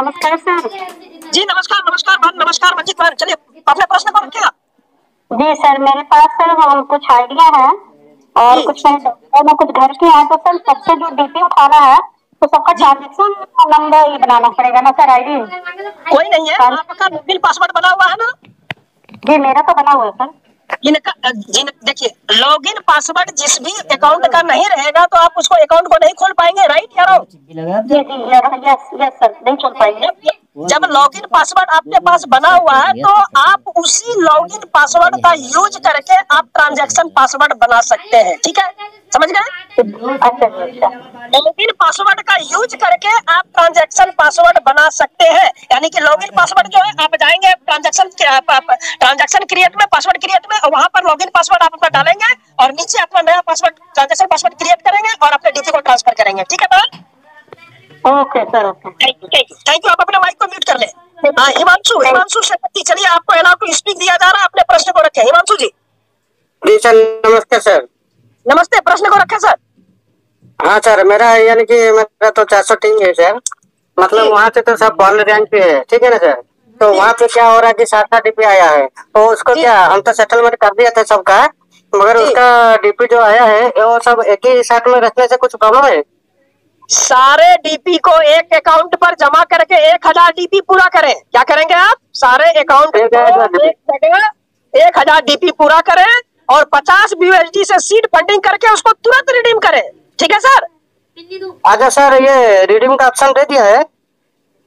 नमस्कार सर। जी नमस्कार नमस्कार बहन, नमस्कार मंजित बहन। चलिए अपने प्रश्न को रखिए। जी सर, मेरे पास सर कुछ आइडिया है और जी कुछ मैं कुछ घर के हैं, तो सर सबसे जो डीपी उठाना है तो सबका जी ट्रांजेक्शन नंबर ही बनाना पड़ेगा ना सर, आईडी। कोई नहीं है, आपका लॉगिन पासवर्ड बना हुआ है ना? जी मेरा तो बना हुआ है सर। देखिए, लॉगिन पासवर्ड जिस भी अकाउंट का नहीं रहेगा तो आप उसको अकाउंट को नहीं खोल पाएंगे, राइट यारो? जी जी यस यस सर, नहीं खोल पाएंगे। जब लॉगिन पासवर्ड आपके पास बना हुआ है तो आप उसी लॉगिन पासवर्ड का यूज करके आप ट्रांजैक्शन पासवर्ड बना सकते हैं, ठीक है? समझ गए? अच्छा अच्छा। लॉगिन पासवर्ड का यूज करके आप ट्रांजैक्शन पासवर्ड बना सकते हैं। यानी कि लॉगिन पासवर्ड जो है, आप जाएंगे ट्रांजैक्शन क्रिएट में, पासवर्ड क्रिएट में, और वहां पर लॉगिन पासवर्ड आप अपना डालेंगे और नीचे अपना नया पासवर्ड, ट्रांजैक्शन पासवर्ड क्रिएट करेंगे और अपने डीपी को ट्रांसफर करेंगे, ठीक है ma'am? Okay sir, okay. Thank you. आप अपने माइक को म्यूट कर ले। हाँ, हिमांशु शेट्टी, चलिए आपको अलाउ टू स्पीक दिया जा रहा है, अपने प्रश्न को रखें। हिमांशु जी। जी सर, नमस्ते सर। नमस्ते, प्रश्न को रखें सर। हाँ सर, मेरा यानी कि मेरा तो 400 टीम है सर। मतलब वहाँ से तो सब बॉल रैंक पे है, ठीक है ना सर? तो वहाँ पे क्या हो रहा है कि 7 डीपी आया है, तो उसको क्या हम तो सेटलमेंट कर दिया था सबका, मगर उसका डीपी जो आया है वो सब एक ही साथ में रखने से कुछ प्रॉब्लम है? सारे डीपी को एक अकाउंट पर जमा करके 1000 डीपी पूरा करें। क्या करेंगे आप? सारे अकाउंट को एक जगह 1000 डीपी पूरा करें और 50 BUSD से सीड फंडिंग करके उसको तुरंत रिडीम करें, ठीक है सर? अच्छा सर, ये रिडीम का ऑप्शन दे दिया है?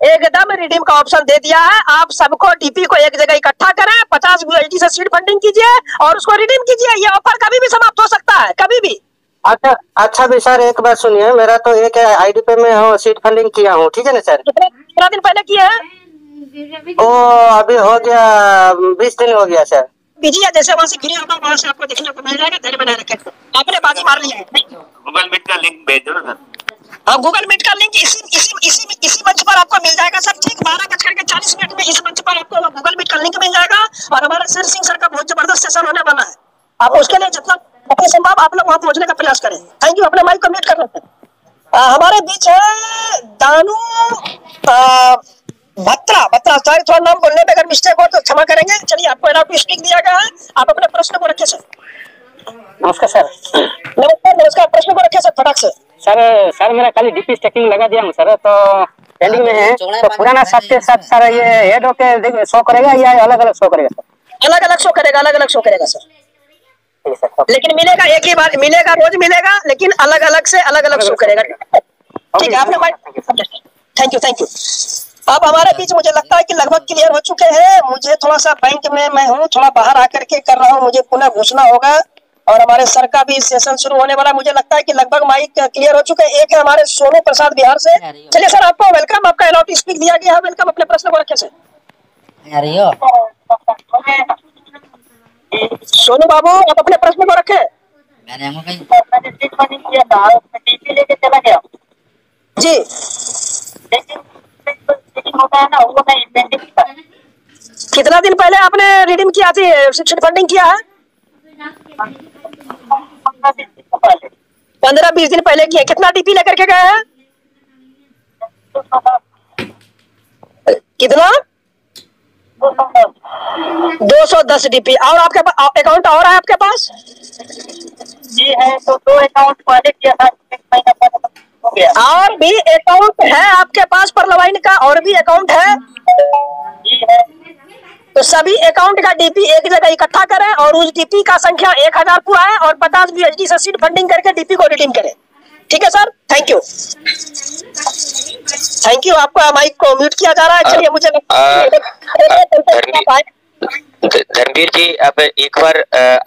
एकदम रिडीम का ऑप्शन दे दिया है। आप सबको डीपी को एक जगह इकट्ठा करें, 50 BUSD से सीड फंडिंग कीजिए और उसको रिडीम कीजिए। ये ऑफर कभी भी समाप्त हो सकता है, कभी भी। अच्छा भी सर, एक बात सुनिए, मेरा तो एक आईडी पे मैं सीट फंडिंग किया हूँ, ठीक है ना सर? कितना दिन पहले किया है? ओ अभी हो गया 20 दिन हो गया सर। कीजिए, जैसे वहां से फ्री होगा वहां से आपको देखने को मिल जाएगा। धैर्य बनाए रखें, आपने बाजी मार लिया है। गूगल मीट का लिंक भेज दो ना सर। हाँ, गूगल मीट का लिंक इसी मंच पर आपको मिल जाएगा सर। ठीक 12:40 में इस मंच पर आपको गूगल मीट का लिंक मिल जाएगा और हमारे शेर सिंह सर का बहुत जबरदस्त सेशन होने वाला है। आप उसके लिए जितना संभव आप लोग वहां पहुंचने का प्रयास करें। Thank you. अपने माइक को म्यूट कर लेते हैं। हमारे बीच है दानू भत्रा सर, थोड़ा नाम बोलने में अगर मिस्टेक हो तो क्षमा करेंगे। चलिए, आपको अलाउ टू स्पीक दिया गया है, आप अपने प्रश्न को रखिए सर। नमस्कार सर। नमस्कार, प्रश्न को रखिए सर फटाक से। सर मेरा खाली डीपी स्टैकिंग लगा दिया हूँ सर, तो पेंडिंग में है, तो पुराना साथ के साथ सर ये हेड होके शो करेगा या अलग अलग शो करेगा सर? अलग अलग शो करेगा, अलग अलग शो करेगा सर। लेकिन मिलेगा एक ही बार मिलेगा, रोज मिलेगा, लेकिन अलग अलग से अलग अलग शो करेगा, ठीक है? आपने थैंक यू। अब हमारे बीच मुझे लगता है कि लगभग क्लियर हो चुके हैं। मुझे थोड़ा सा बैंक में मैं हूँ, थोड़ा बाहर आकर के कर रहा हूँ, मुझे पुनः घुसना होगा और हमारे सर का भी सेशन शुरू होने वाला। मुझे लगता है कि लगभग माइक क्लियर हो चुके हैं। एक है हमारे सोनू प्रसाद बिहार से। चलिए सर, आपको वेलकम, आपका अलाउ टू स्पीक दिया गया है। वेलकम, अपने प्रश्न को रखें सर। सोनू बाबू, आप अपने प्रश्न को रखें। लेके चला गया जी, होता है ना, वो नहीं पेंडिंग था। कितना दिन पहले आपने रिडीम किया थी, सीड फंडिंग किया है? 15-20 दिन पहले किया। कितना डीपी लेकर के गए हैं? कितना? 210 डीपी। और आपके पास अकाउंट और है आपके पास? जी है, तो 2 अकाउंट पहले किया था, 1 महीना पहले हो गया। और भी अकाउंट है आपके पास परलवाइन का? और भी अकाउंट है? जी है। तो सभी अकाउंट का डीपी एक जगह इकट्ठा करें और उस डीपी का संख्या 1000 पूरा है और 50 BUSD से सीड फंडिंग करके डीपी को रिडीम करें, ठीक है सर? Thank you. आपको माइक को म्यूट किया जा रहा है। चलिए, मुझे धर्मवीर जी, अब एक बार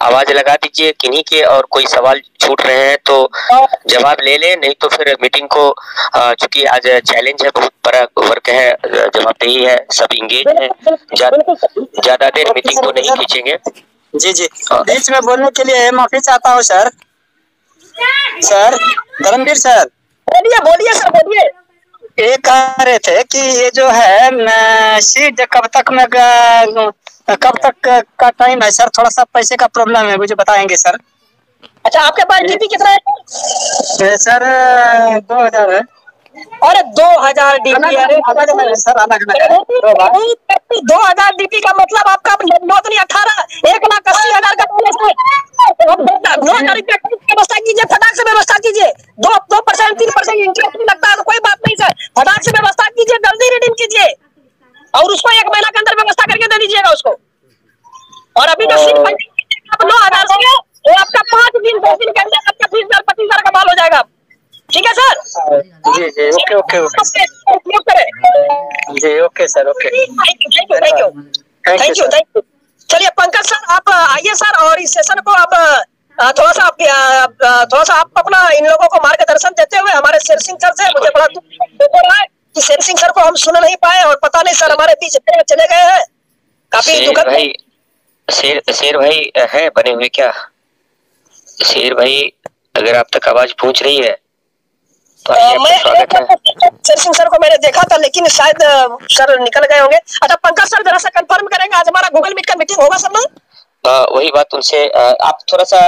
आवाज लगा दीजिए किन्हीं के, और कोई सवाल छूट रहे हैं तो जवाब ले लें, नहीं तो फिर मीटिंग को, चूंकि आज चैलेंज है, बहुत बड़ा वर्क है, जवाबदेही है, सब इंगेज है, ज्यादा देर मीटिंग को नहीं खींचेंगे। जी बीच में बोलने के लिए माफी चाहता हूँ सर। धर्मवीर सर, बोलिए सर, बोलिए। ये कह रहे थे कि ये जो है सीट कब तक का टाइम है सर? थोड़ा सा पैसे का प्रॉब्लम है, मुझे बताएंगे सर? अच्छा, आपके पास डीपी कितना है सर? 2000 है। और 2000 DP, अरे 2000 DP का मतलब आपका नोट नहीं 18, 1,80,000 का व्यवस्था कीजिए, फटाक से व्यवस्था कीजिए। 2% 3% इंटरेस्ट नहीं लगता है तो कोई बात नहीं सर, फटाक से व्यवस्था कीजिए, जल्दी रिडीम कीजिए और उसको 1 महीना के अंदर व्यवस्था करके दे दीजिएगा उसको। और अभी जो सीट 9,000 से वो आपका 5 दिन 10 दिन के अंदर आपका 20,000 25,000 का माल हो जाएगा। ठीक है सर? जी जी, ओके ओके ओके जी, okay sir, okay, thank you. चलिए पंकज सर आप आइए सर, और इस सेशन को आप थोड़ा सा आप अपना इन लोगों को मार्गदर्शन देते हुए, हमारे शेर सिंह सर से मुझे बड़ा दुख हो रहा है कि शेर सिंह सर को हम सुन नहीं पाए, और पता नहीं सर हमारे बीच चले गए हैं, काफी दुखद। भाई शेर भाई है बने हुए क्या? शेर भाई अगर आप तक आवाज पहुंच रही है तो स्वागत है। शेर सिंह सर को मैंने देखा था लेकिन शायद सर निकल गए होंगे। अच्छा पंकज सर जरा सा कंफर्म करेंगे, आज हमारा गूगल मीट का मीटिंग होगा सर ना? वही बात उनसे आप थोड़ा सा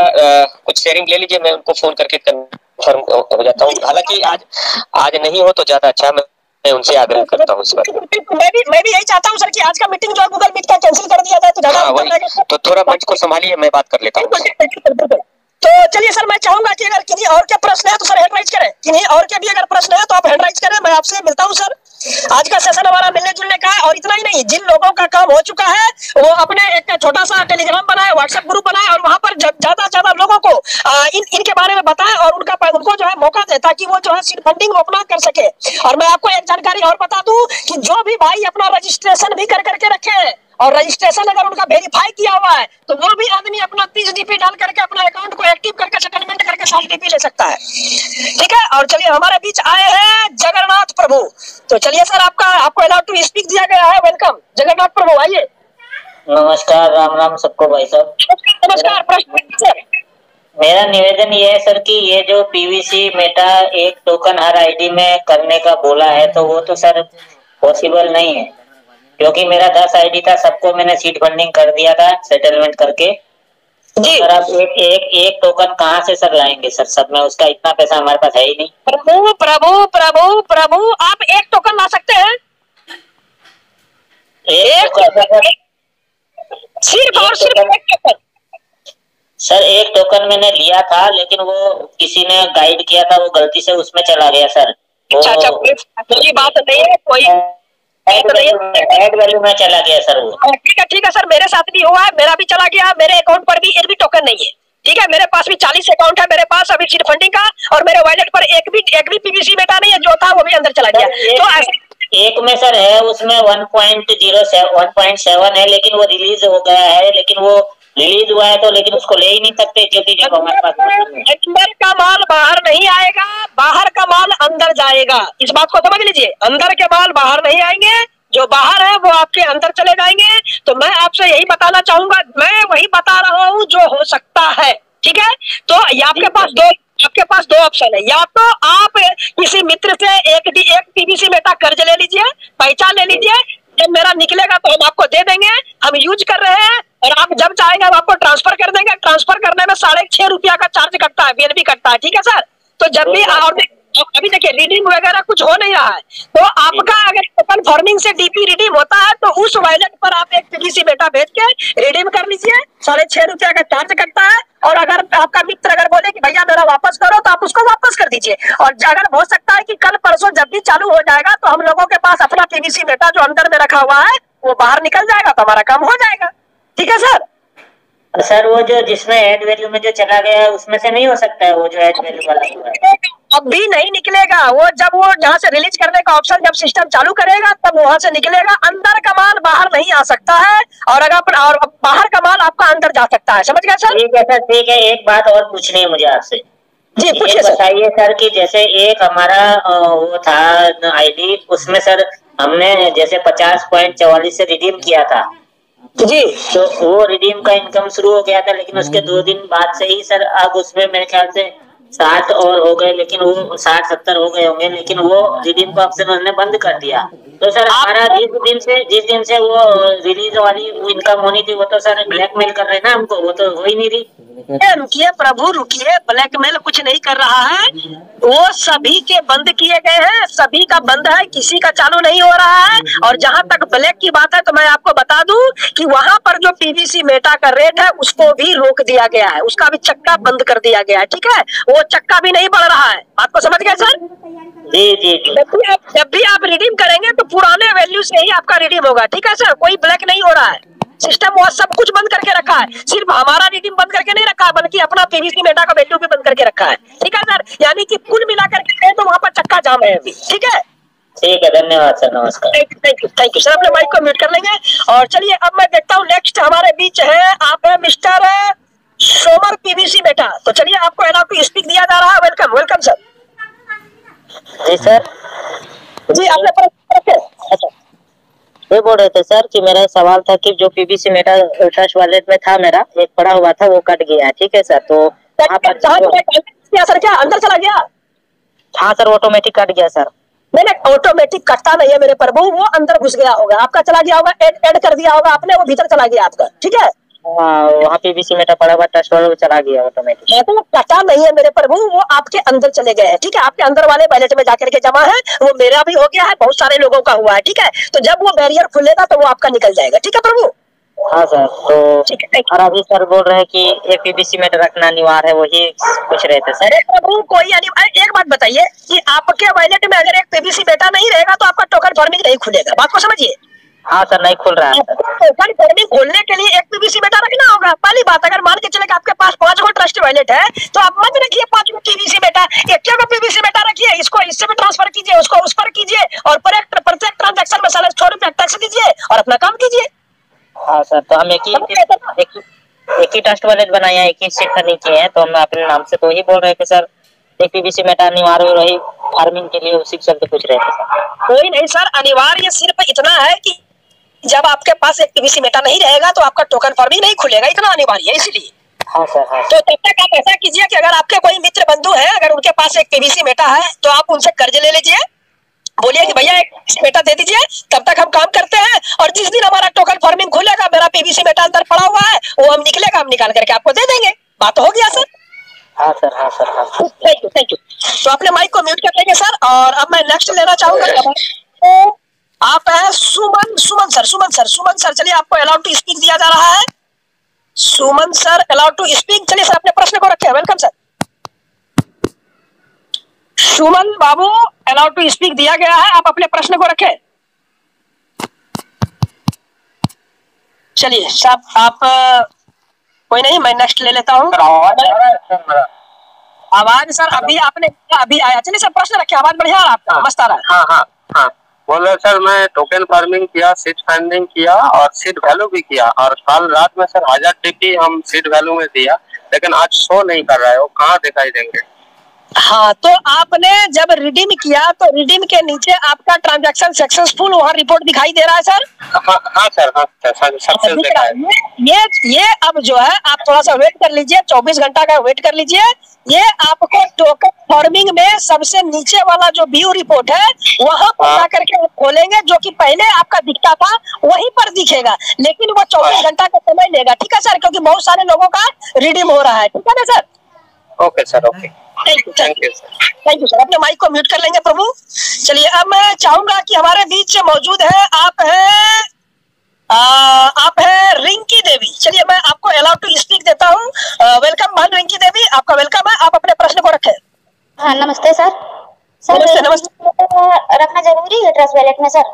कुछ शेयरिंग ले लीजिए, मैं उनको फोन करके कंफर्म हो जाता हूँ। हालांकि आज नहीं हो तो ज्यादा अच्छा, मैं उनसे आग्रह करता हूँ इस बार। मैं भी यही चाहता हूँ सर कि आज का मीटिंग जो है गूगल मीट का कैंसिल कर दिया जाए तो ज्यादा। तो थोड़ा मंच को संभालिए, मैं बात कर लेता हूँ। तो चलिए सर, मैं चाहूंगा कि अगर किन्हीं और के प्रश्न है तो सर हैंड राइज करें, किन्हीं और के भी अगर प्रश्न है तो आप हैंड राइज करें। मैं आपसे मिलता हूं सर। आज का सेशन हमारा मिलने जुलने का है, और इतना ही नहीं, जिन लोगों का काम हो चुका है वो अपने एक छोटा सा टेलीग्राम बनाए, व्हाट्सएप ग्रुप बनाए, और वहां पर ज्यादा से ज्यादा लोगों को इनके बारे में बताएं और उनको जो है मौका दे, ताकि वो जो है सीड फंडिंग अपना कर सके। और मैं आपको एक जानकारी और बता दूं कि जो भी भाई अपना रजिस्ट्रेशन भी करके रखे, और रजिस्ट्रेशन अगर उनका वेरीफाई किया हुआ है तो वो भी आदमी अपना 30 DP डाल करके अपना अकाउंट को एक्टिव करके सेटलमेंट करके 60 DP ले सकता है। ठीक है, और चलिए हमारे बीच आए हैं जगन्नाथ प्रभु। तो चलिए सर, आपको अलाउ टू स्पीक दिया गया है। वेलकम जगन्नाथ प्रभु, आइए। नमस्कार, राम राम सबको भाई साहब। नमस्कार। प्रश्न सर, मेरा निवेदन ये है सर कि ये जो PVC मेटा एक टोकन हर आईडी में करने का बोला है तो वो तो सर पॉसिबल नहीं है, क्योंकि मेरा 10 आईडी था, सबको मैंने सीड फंडिंग कर दिया था सेटलमेंट करके जी। सर आप एक टोकन कहाँ से सर लाएंगे सर? सब में उसका इतना पैसा हमारे पास है ही नहीं। प्रभु प्रभु प्रभु प्रभु, आप एक टोकन ला सकते हैं? सिर्फ और सिर्फ एक टोकन सर? एक टोकन मैंने लिया था लेकिन वो किसी ने गाइड किया था, वो गलती से उसमें चला गया सर। अच्छा, कोई बात नहीं है, कोई एड वैल्यू में चला गया सर वो। ठीक है सर, मेरे साथ भी हुआ है, मेरा भी चला गया। मेरे अकाउंट पर भी एक भी टोकन नहीं है। ठीक है, मेरे पास भी 40 अकाउंट है मेरे पास अभी सीड फंडिंग का, और मेरे वॉलेट पर एक भी PVC बेटा नहीं है, जो था वो भी अंदर चला गया। तो एक में सर है, उसमें 1.7 है, लेकिन वो रिलीज हो गया है, लेकिन वो रिलीज हुआ है तो लेकिन उसको ले ही नहीं सकते, क्योंकि जब हमारे पास अंदर का माल बाहर नहीं आएगा, बाहर का माल अंदर जाएगा। इस बात को समझ लीजिए, अंदर के माल बाहर नहीं आएंगे, जो बाहर है वो आपके अंदर चले जाएंगे। तो मैं आपसे यही बताना चाहूंगा, मैं वही बता रहा हूँ जो हो सकता है। ठीक है, तो आपके पास दो ऑप्शन है, या तो आप किसी मित्र से एक PVC मेटा कर्ज ले लीजिए, पहचान ले लीजिए, जब मेरा निकलेगा तो हम आपको दे देंगे, हम यूज कर रहे हैं, और आप जब चाहेंगे हम आपको ट्रांसफर कर देंगे। ट्रांसफर करने में 6.5 रुपया का चार्ज कटता है, BNB कटता है। ठीक है सर, तो जब भी अभी देखिए रिडीम वगैरह कुछ हो नहीं रहा है, तो आपका अगर टोकन फॉर्मिंग से DP रिडीम होता है तो उस वॉलेट पर आप एक PVC बेटा भेज के रिडीम कर लीजिए, 6.5 रुपया का चार्ज कटता है। और अगर आपका मित्र अगर बोले कि भैया मेरा वापस करो, तो आप उसको वापस कर दीजिए। और अगर हो सकता है कि कल परसों जब भी चालू हो जाएगा तो हम लोगों के पास अपना PVC बेटा जो अंदर में रखा हुआ है वो बाहर निकल जाएगा, तो हमारा काम हो जाएगा। ठीक है सर? सर वो जो जिसमें एड वैल्यू में जो चला गया है उसमें से नहीं हो सकता है, वो जो एड वैल्यू वाला अब भी नहीं निकलेगा। वो जब वो जहाँ से रिलीज करने का ऑप्शन जब सिस्टम चालू करेगा तब वहां से निकलेगा। अंदर का माल बाहर नहीं आ सकता है, और अगर और बाहर का माल आपका अंदर जा सकता है। समझ गए सर? ठीक है सर, ठीक है। एक बात और पूछनी है मुझे आपसे जी, पूछिए सर। बताइए सर कि जैसे एक हमारा वो था आईडी, उसमें सर हमने जैसे 50.44 से रिडीम किया था जी, तो वो रिडीम का इनकम शुरू हो गया था, लेकिन उसके 2 दिन बाद से ही सर अब उसमें मेरे ख्याल से 60 और हो गए, लेकिन वो 60-70 हो गए होंगे, लेकिन वो रिडीम का ऑप्शन उन्होंने बंद कर दिया। तो सर हमारा जिस दिन से वो रिलीज वाली इनकम होनी थी वो तो सर ब्लैकमेल कर रहे हैं ना हमको, वो तो हो ही नहीं रही। रुकिए प्रभु रुकिए, ब्लैकमेल कुछ नहीं कर रहा है, वो सभी के बंद किए गए हैं, सभी का बंद है, किसी का चालू नहीं हो रहा है। और जहां तक ब्लैक की बात है तो मैं आपको बता दूं कि वहां पर जो पीवीसी मेटा का रेट है उसको भी रोक दिया गया है, उसका भी चक्का बंद कर दिया गया है, ठीक है, वो चक्का भी नहीं बढ़ रहा है। आपको समझ गए सर? जी जी जी। जब भी आप रिडीम करेंगे तो पुराने वैल्यू से ही आपका रिडीम होगा, ठीक है सर, कोई ब्लैक नहीं हो रहा है। सिस्टम वो सब कुछ बंद करके रखा है, सिर्फ हमारा रिडीम बंद करके नहीं रखा है, बल्कि अपना पीवीसी मेटा का वैल्यू भी बंद करके रखा है, ठीक है सर। यानी कि कुल मिलाकर के तो वहां पर चक्का जाम है अभी, ठीक है। ठीक है, धन्यवाद सर, नमस्कार। Thank you sir. अपने माइक को म्यूट कर लेंगे। और चलिए अब मैं देखता हूँ नेक्स्ट हमारे बीच है, आप है मिस्टर सोमर पीवीसी मेटा। तो चलिए आपको अलाउ टू स्पीक दिया जा रहा है। Welcome welcome sir. जी सर। जी आपने अच्छा ये बोल रहे थे सर कि मेरा सवाल था कि जो पीवीसी मेटा ट्रस्ट वॉलेट में था, मेरा एक पड़ा हुआ था, वो कट गया है, ठीक है सर। तो वहाँ पर सर क्या अंदर चला गया? हाँ सर, ऑटोमेटिक कट गया सर। नहीं ऑटोमेटिक कटता नहीं है मेरे प्रभु, वो अंदर घुस गया होगा, आपका चला गया होगा, ऐड कर दिया होगा आपने, वो भीतर चला गया आपका, ठीक है। हाँ, वहाँ पीवीसी मेटा पड़ा हुआ ट्रस्ट वॉलेट में चला गया ऑटोमेटिक। तो वो कटा नहीं है मेरे प्रभु, वो आपके अंदर चले गए हैं, ठीक है, आपके अंदर वाले वॉलेट में जाकर के जमा है। वो मेरा भी हो गया है, बहुत सारे लोगों का हुआ है, ठीक है। तो जब वो बैरियर खुलेगा तो वो आपका निकल जाएगा, ठीक है प्रभु। हाँ सर। तो और अभी सर बोल रहे हैं कि एक पीवीसी मेटा रखना अनिवार्य है, वही पूछ रहे थे सर। अरे प्रभु कोई एक बात बताइए कि आपके वॉलेट में अगर एक पीवीसी मेटा नहीं रहेगा तो आपका टोकन फॉर्मिंग नहीं खुलेगा, बात को समझिए। हाँ सर, नहीं खुल रहा है। टोकन फॉर्मिंग खोलने के लिए एक पीवीसी मेटा रखना होगा। पहली बात, अगर मान के चले कि आपके पास 5 गो ट्रस्ट वॉलेट है तो आप मत रखिए 5 गो पीवीसी मेटा, एक गो पीवीसी मेटा रखिए, इसको इससे भी ट्रांसफर कीजिए, उसको उस पर कीजिए, और प्रत्येक ट्रांजैक्शन में ₹100 टैक्स दीजिए और अपना काम कीजिए। हाँ सर, तो हम एक ही ट्रस्ट वॉलेट बनाए हैं, एक ही सीट करनी चाहिए, तो हम अपने नाम से तो ही बोल रहे थे सर, एक पीवीसी मेटा अनिवार्य रही फार्मिंग के लिए, उसी चलते पूछ रहे थे सर। कोई नहीं सर, अनिवार्य सिर्फ इतना है कि जब आपके पास एक पीवीसी मेटा नहीं रहेगा तो आपका टोकन फॉर्मिंग नहीं खुलेगा, इतना अनिवार्य है, इसलिए। हाँ सर। हाँ तो तब तक आप ऐसा कीजिए कि अगर आपके कोई मित्र बंधु है, अगर उनके पास एक पीवीसी मेटा है तो आप उनसे कर्ज ले लीजिए, बोलिए कि भैया एक मेटा दे दीजिए, तब तक हम काम करते हैं, और जिस दिन हमारा टोकन फॉर्मिंग खुलेगा, मेरा पीवीसी मेटा अंदर पड़ा हुआ है, वो हम निकलेगा, हम निकाल करके आपको दे देंगे। बात हो गया सर? हाँ सर। हाँ सर। हाँ सर। Thank you. तो अपने माइक को म्यूट कर लेंगे सर। और अब मैं नेक्स्ट लेना चाहूंगा, आप है सुमन सर। चलिए आपको अलाउ टू स्पीक दिया जा रहा है। Suman sir allow to speak. चलिए सर अपने प्रश्न को रखें। Welcome sir. Suman babu allow to speak दिया गया है, आप अपने प्रश्न को रखें। चलिए साहब आप कोई नहीं, मैं नेक्स्ट ले लेता हूँ। आवाज सर अभी आया। चलिए सर प्रश्न रखें, आवाज बढ़िया है आपका, मस्त आ रहा है। हाँ बोल रहे सर, मैं टोकन फार्मिंग किया, सीड फंडिंग किया और सीड वैल्यू भी किया, और कल रात में सर 1000 टीपी हम सीड वैल्यू में दिया, लेकिन आज शो नहीं कर रहा है, वो कहाँ दिखाई देंगे? हाँ, तो आपने जब रिडीम किया तो रिडीम के नीचे आपका ट्रांजैक्शन सक्सेसफुल वहाँ रिपोर्ट दिखाई दे रहा है सर? हाँ सर, सक्सेस दिखा है। ये अब जो है आप थोड़ा सा वेट कर लीजिए, 24 घंटा का वेट कर लीजिए। ये आपको टोकन फॉर्मिंग में सबसे नीचे वाला जो व्यू रिपोर्ट है वहां पर जाकर के खोलेंगे, जो कि पहले आपका दिखता था वहीं पर दिखेगा, लेकिन वो 24 घंटा का समय लेगा, ठीक है सर, क्योंकि बहुत सारे लोगों का रिडीम हो रहा है, ठीक है ना sir? Okay sir, okay, thank you sir. अपने माइक को म्यूट कर लेंगे प्रभु। चलिए अब मैं चाहूंगा कि हमारे बीच मौजूद है आप है रिंकी देवी। चलिए मैं आपको अलाउ टू स्पीक देता हूँ। वेलकम बहन रिंकी देवी, आपका वेलकम है, आप अपने प्रश्न को रखें। हाँ नमस्ते सर। नमस्ते। रखना जरूरी है ट्रस्ट वॉलेट में सर?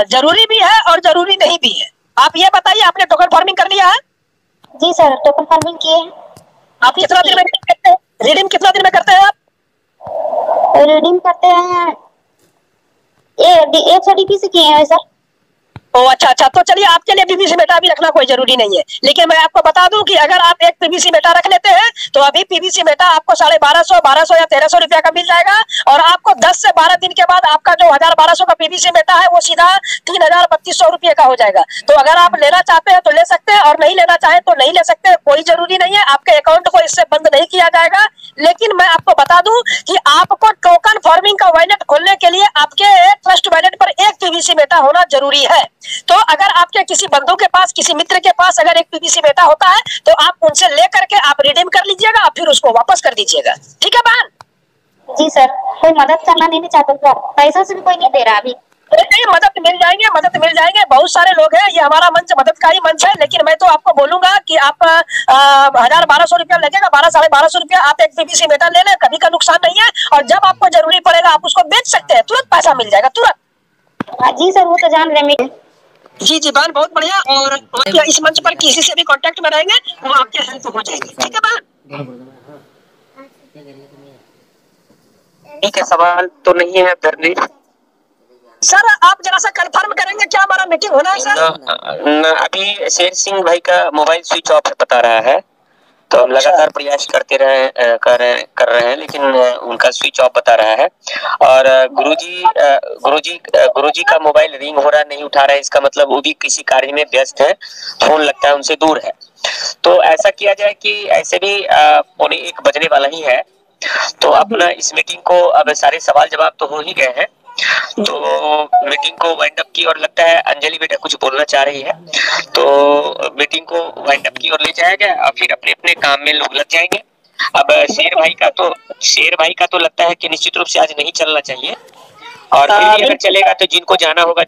जरूरी भी है और जरूरी नहीं भी है। आप ये बताइए, आपने टोकन फार्मिंग कर लिया है? जी सर, टोकन फार्मिंग किए हैं। आप कितना दिन में करते हैं रिडीम? कितना दिन में करते हैं आप रिडीम? करते हैं 100 डीपी से किए हैं सर। ओ अच्छा, तो चलिए आपके लिए पीवीसी मेटा भी रखना कोई जरूरी नहीं है, लेकिन मैं आपको बता दूं कि अगर आप एक पीवीसी मेटा रख लेते हैं तो अभी पीवीसी मेटा आपको 1250 या 1300 रुपया का मिल जाएगा, और आपको 10 से 12 दिन के बाद आपका जो 1200 का पीवीसी मेटा है वो सीधा 3200 रुपये का हो जाएगा। तो अगर आप लेना चाहते हैं तो ले सकते हैं, और नहीं लेना चाहे तो नहीं ले सकते, कोई जरूरी नहीं है। आपके अकाउंट को इससे बंद नहीं किया जाएगा, लेकिन मैं आपको बता दूं कि आपको टोकन फार्मिंग का वॉलेट खोलने के लिए आपके ट्रस्ट वॉलेट पर एक पीवीसी मेटा होना जरूरी है। तो अगर आपके किसी बंधु के पास, किसी मित्र के पास अगर एक पीवीसी मेटा होता है तो आप उनसे लेकर के आप रिडीम कर लीजिएगा, फिर उसको वापस कर दीजिएगा। ठीक है बहन? जी सर, कोई मदद करना नहीं चाहता सर, पैसा से भी कोई नहीं दे रहा अभी। नहीं, मदद मिल जाएंगे, मदद मिल जाएंगे, बहुत सारे लोग हैं। ये हमारा मंच मददकारी मंच है, लेकिन मैं तो आपको बोलूंगा कि आप 1000-1200 रुपया लगेगा, 1200-1250 रुपया आप एक पीवीसी मेटा ले लें, कभी का नुकसान नहीं है। और जब आपको जरूरी पड़ेगा आप उसको बेच सकते हैं, तुरंत पैसा मिल जाएगा, तुरंत। जी सर, वो तो जान रहे हैं। जी जी बहन, बहुत बढ़िया। और इस मंच पर किसी से भी कांटेक्ट में रहेंगे वो आपके हेल्प हो जाएगी। ठीक है बहन? ठीक है, सवाल तो नहीं है धर्मवीर सर। आप जरा सा कंफर्म करेंगे क्या हमारा मीटिंग होना है सर? अभी शेर सिंह भाई का मोबाइल स्विच ऑफ बता रहा है, तो हम लगातार प्रयास करते कर रहे हैं, लेकिन उनका स्विच ऑफ बता रहा है। और गुरुजी का मोबाइल रिंग हो रहा, नहीं उठा रहा है, इसका मतलब वो भी किसी कार्य में व्यस्त है, फोन लगता है उनसे दूर है। तो ऐसा किया जाए कि ऐसे भी 1:45 बजने वाला ही है, तो अपना इस मीटिंग को, अब सारे सवाल जवाब तो हो ही गए हैं, तो मीटिंग को वाइंड अप की और लगता है अंजलि बेटा कुछ बोलना चाह रही है, तो मीटिंग को वाइंड अप की और ले जाएगा और फिर अपने अपने काम में लोग लग जाएंगे। अब शेर भाई का तो लगता है कि निश्चित रूप से आज नहीं चलना चाहिए, और फिर भी अगर चलेगा तो जिनको जाना होगा